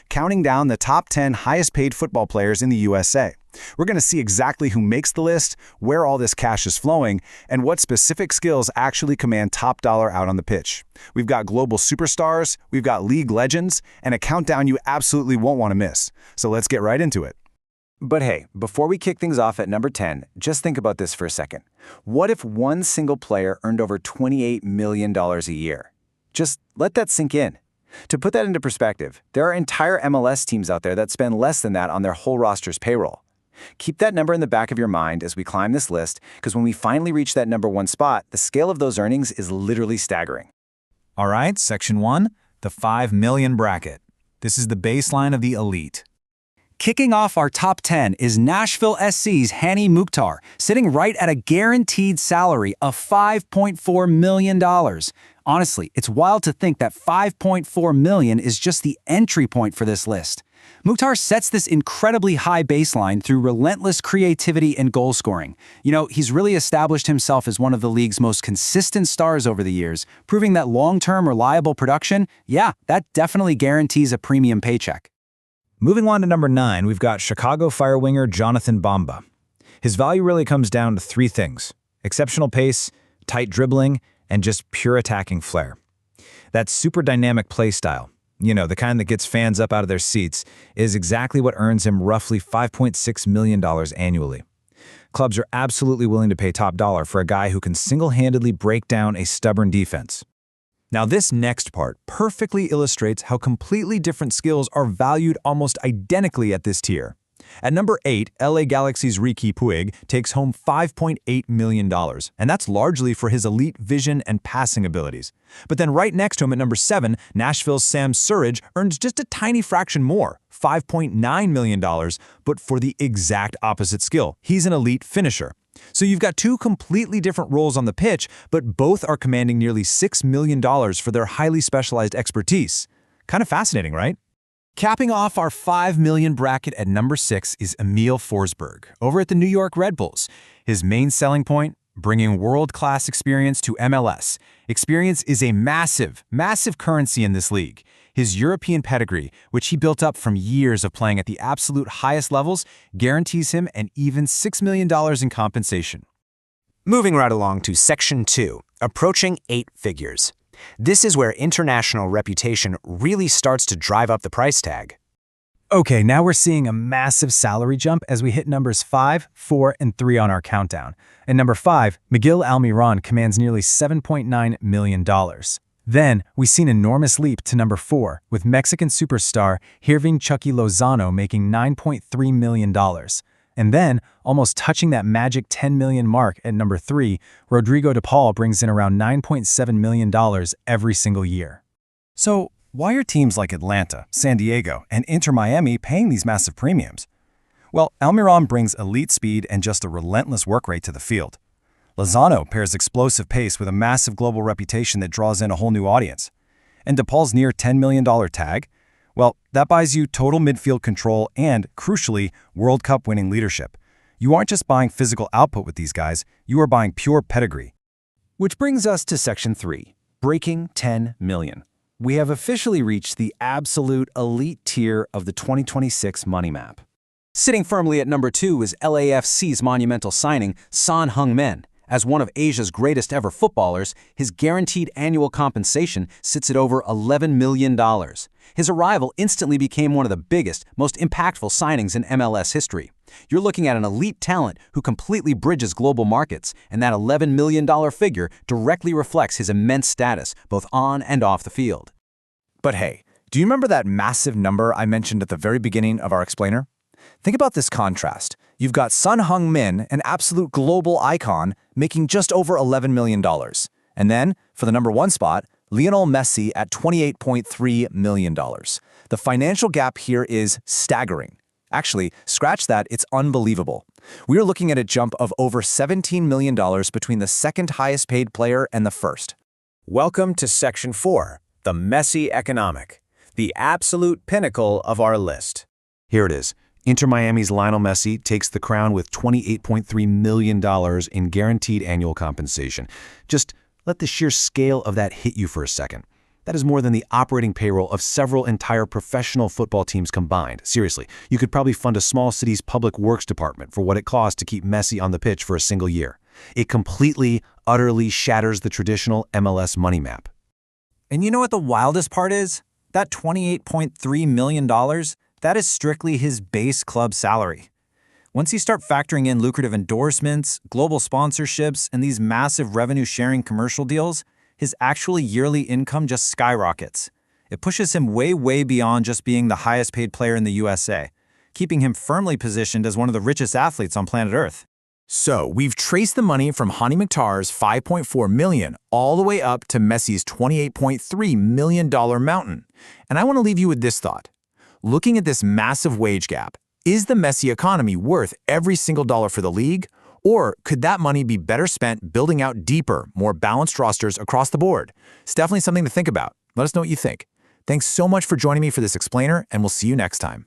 counting down the top 10 highest-paid football players in the USA. We're going to see exactly who makes the list, where all this cash is flowing, and what specific skills actually command top dollar out on the pitch. We've got global superstars, we've got league legends, and a countdown you absolutely won't want to miss. So let's get right into it. But hey, before we kick things off at number 10, just think about this for a second. What if one single player earned over $28 million a year? Just let that sink in. To put that into perspective, there are entire MLS teams out there that spend less than that on their whole roster's payroll. Keep that number in the back of your mind as we climb this list, because when we finally reach that number 1 spot, the scale of those earnings is literally staggering. All right, Section 1, the 5 million bracket. This is the baseline of the elite. Kicking off our top 10 is Nashville SC's Hani Mukhtar, sitting right at a guaranteed salary of $5.4 million. Honestly, it's wild to think that $5.4 million is just the entry point for this list. Mukhtar sets this incredibly high baseline through relentless creativity and goal scoring. He's really established himself as one of the league's most consistent stars over the years, proving that long-term reliable production, that definitely guarantees a premium paycheck. Moving on to number 9, we've got Chicago Fire winger Jonathan Bamba. His value really comes down to 3 things: exceptional pace, tight dribbling, and just pure attacking flair. That super dynamic play style, the kind that gets fans up out of their seats, is exactly what earns him roughly $5.6 million annually. Clubs are absolutely willing to pay top dollar for a guy who can single-handedly break down a stubborn defense. Now, this next part perfectly illustrates how completely different skills are valued almost identically at this tier. At number 8, LA Galaxy's Riqui Puig takes home $5.8 million, and that's largely for his elite vision and passing abilities. But then right next to him at number 7, Nashville's Sam Surridge earns just a tiny fraction more, $5.9 million, but for the exact opposite skill. He's an elite finisher. So you've got 2 completely different roles on the pitch, but both are commanding nearly $6 million for their highly specialized expertise. Kind of fascinating, right? Capping off our 5 million bracket at number 6 is Emil Forsberg, over at the New York Red Bulls. His main selling point? Bringing world-class experience to MLS. Experience is a massive, massive currency in this league. His European pedigree, which he built up from years of playing at the absolute highest levels, guarantees him an even $6 million in compensation. Moving right along to Section 2, approaching 8 figures. This is where international reputation really starts to drive up the price tag. Okay, now we're seeing a massive salary jump as we hit numbers 5, 4, and 3 on our countdown. At number 5, Miguel Almiron commands nearly $7.9 million. Then, we see an enormous leap to number 4, with Mexican superstar Hirving Lozano making $9.3 million. And then, almost touching that magic $10 million mark at number 3, Rodrigo De Paul brings in around $9.7 million every single year. So, why are teams like Atlanta, San Diego, and Inter Miami paying these massive premiums? Well, Almiron brings elite speed and just a relentless work rate to the field. Lozano pairs explosive pace with a massive global reputation that draws in a whole new audience. And De Paul's near $10 million tag? Well, that buys you total midfield control and, crucially, World Cup winning leadership. You aren't just buying physical output with these guys, you are buying pure pedigree. Which brings us to Section 3, breaking 10 million. We have officially reached the absolute elite tier of the 2026 money map. Sitting firmly at number 2 is LAFC's monumental signing, Son Heung-min. As one of Asia's greatest ever footballers, his guaranteed annual compensation sits at over $11 million. His arrival instantly became one of the biggest, most impactful signings in MLS history. You're looking at an elite talent who completely bridges global markets, and that $11 million figure directly reflects his immense status, both on and off the field. But hey, do you remember that massive number I mentioned at the very beginning of our explainer? Think about this contrast. You've got Son Heung-min, an absolute global icon, making just over $11 million. And then, for the number 1 spot, Lionel Messi at $28.3 million. The financial gap here is staggering. Actually, scratch that, it's unbelievable. We are looking at a jump of over $17 million between the second highest paid player and the first. Welcome to Section 4, the Messi economic, the absolute pinnacle of our list. Here it is. Inter Miami's Lionel Messi takes the crown with $28.3 million in guaranteed annual compensation. Just let the sheer scale of that hit you for a second. That is more than the operating payroll of several entire professional football teams combined. Seriously, you could probably fund a small city's public works department for what it costs to keep Messi on the pitch for a single year. It completely, utterly shatters the traditional MLS money map. And you know what the wildest part is? That $28.3 million, that is strictly his base club salary. Once you start factoring in lucrative endorsements, global sponsorships, and these massive revenue-sharing commercial deals, his actual yearly income just skyrockets. It pushes him way, way beyond just being the highest-paid player in the USA, keeping him firmly positioned as one of the richest athletes on planet Earth. So, we've traced the money from Hani Mukhtar's $5.4 million all the way up to Messi's $28.3 million mountain. And I want to leave you with this thought. Looking at this massive wage gap, is the Messi economy worth every single dollar for the league? Or could that money be better spent building out deeper, more balanced rosters across the board? It's definitely something to think about. Let us know what you think. Thanks so much for joining me for this explainer, and we'll see you next time.